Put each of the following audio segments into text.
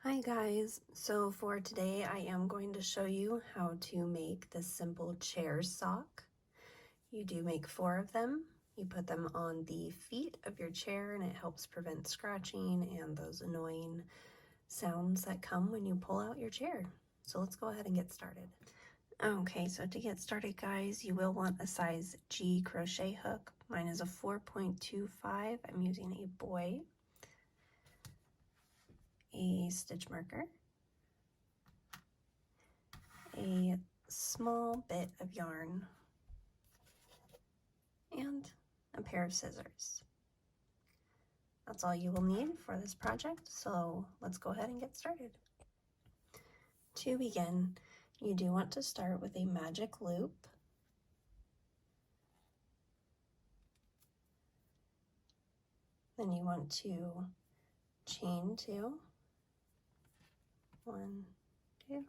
Hi guys, so for today I am going to show you how to make this simple chair sock. You do make 4 of them. You put them on the feet of your chair and it helps prevent scratching and those annoying sounds that come when you pull out your chair. So let's go ahead and get started. Okay, so to get started guys, you will want a size G crochet hook. Mine is a 4.25. I'm using a buoy, a stitch marker, a small bit of yarn, and a pair of scissors. That's all you will need for this project, so let's go ahead and get started. To begin, you do want to start with a magic loop. Then you want to chain 2. 1, 2.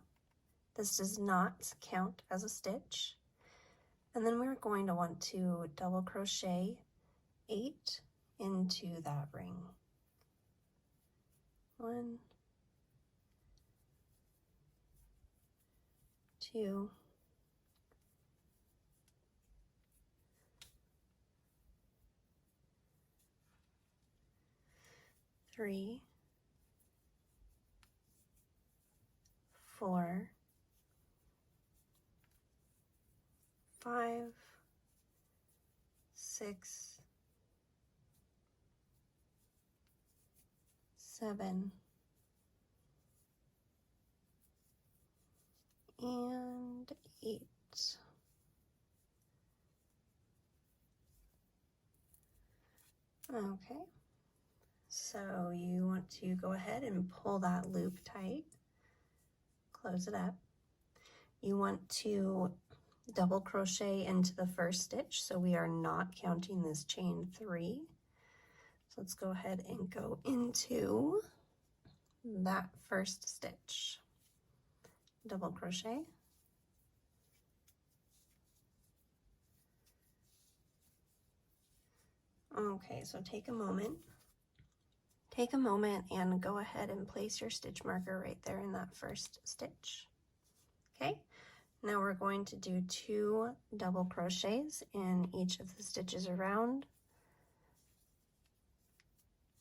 This does not count as a stitch. And then we're going to want to double crochet 8 into that ring. 1, 2, 3, 4, 5, 6, 7, and 8. Okay, so you want to go ahead and pull that loop tight, close it up. You want to double crochet into the first stitch, so we are not counting this chain 3. So let's go ahead and go into that first stitch. Double crochet. Okay, so take a moment and go ahead and place your stitch marker right there in that first stitch. Okay, now we're going to do 2 double crochets in each of the stitches around.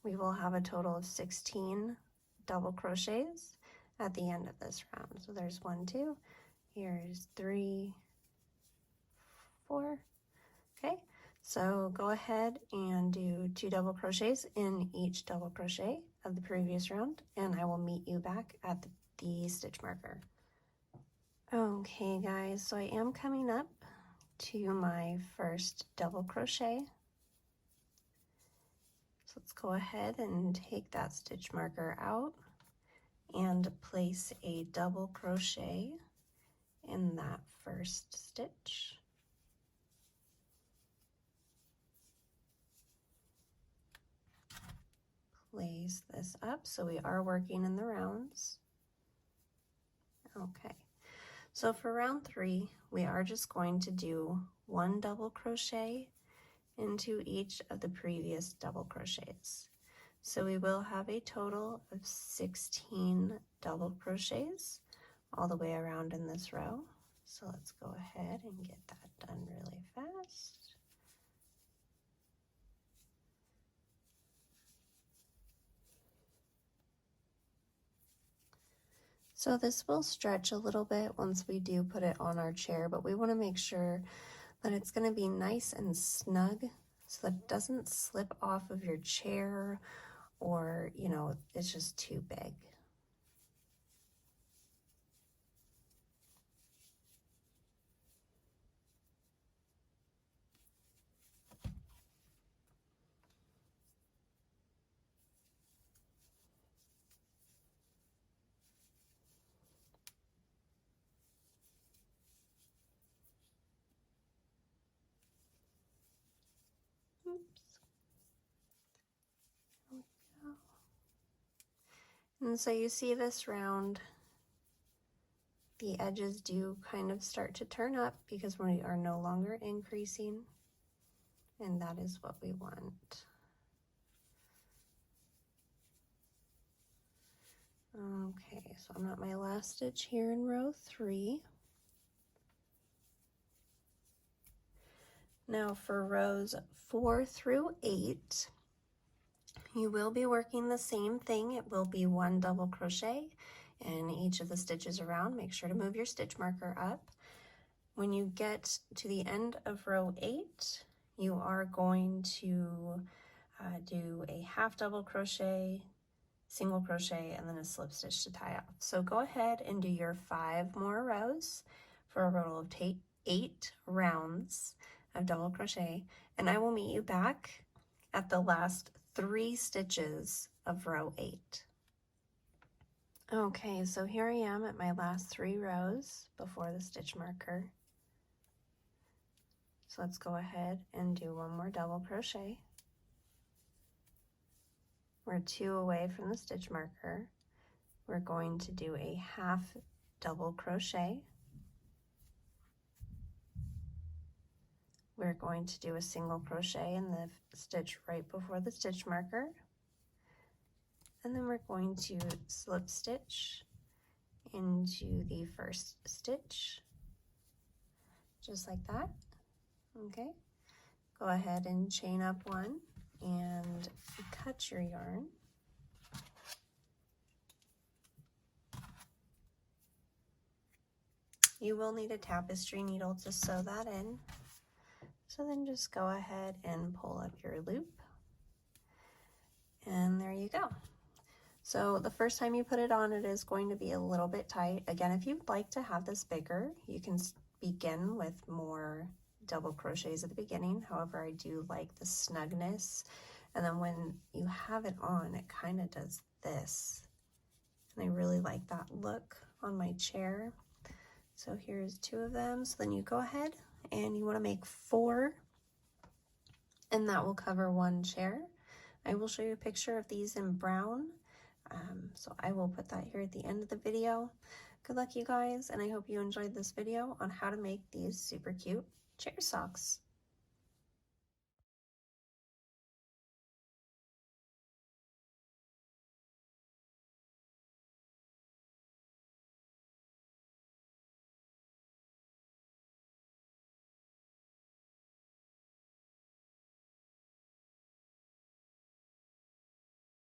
We will have a total of 16 double crochets at the end of this round. So there's 1, 2, here's 3, 4. Okay, so go ahead and do 2 double crochets in each double crochet of the previous round, and I will meet you back at the stitch marker. Okay guys, so I am coming up to my first double crochet. So let's go ahead and take that stitch marker out and place a double crochet in that first stitch. Place this up, so we are working in the rounds. Okay, so for round 3, we are just going to do 1 double crochet into each of the previous double crochets. So we will have a total of 16 double crochets all the way around in this row. So let's go ahead and get that done really fast. So this will stretch a little bit once we do put it on our chair, but we want to make sure that it's going to be nice and snug so that it doesn't slip off of your chair or, you know, it's just too big. Oops. There we go. And so you see this round, the edges do kind of start to turn up because we are no longer increasing, and that is what we want. Okay, so I'm at my last stitch here in row 3. Now for rows 4 through 8, you will be working the same thing. It will be 1 double crochet in each of the stitches around. Make sure to move your stitch marker up. When you get to the end of row 8, you are going to do a half double crochet, single crochet, and then a slip stitch to tie off. So go ahead and do your 5 more rows for a total of 8 rounds of double crochet, and I will meet you back at the last 3 stitches of row 8. Okay, so here I am at my last 3 rows before the stitch marker. So let's go ahead and do 1 more double crochet. We're 2 away from the stitch marker. We're going to do a half double crochet. We're going to do a single crochet in the stitch right before the stitch marker. And then we're going to slip stitch into the first stitch, just like that. Okay, go ahead and chain up 1 and cut your yarn. You will need a tapestry needle to sew that in. So then just go ahead and pull up your loop. And there you go. So the first time you put it on, it is going to be a little bit tight. Again, if you'd like to have this bigger, you can begin with more double crochets at the beginning. However, I do like the snugness. And then when you have it on, it kind of does this. And I really like that look on my chair. So here's 2 of them. So then you go ahead and you want to make 4, and that will cover 1 chair. I will show you a picture of these in brown. So I will put that here at the end of the video. Good luck, you guys, and I hope you enjoyed this video on how to make these super cute chair socks.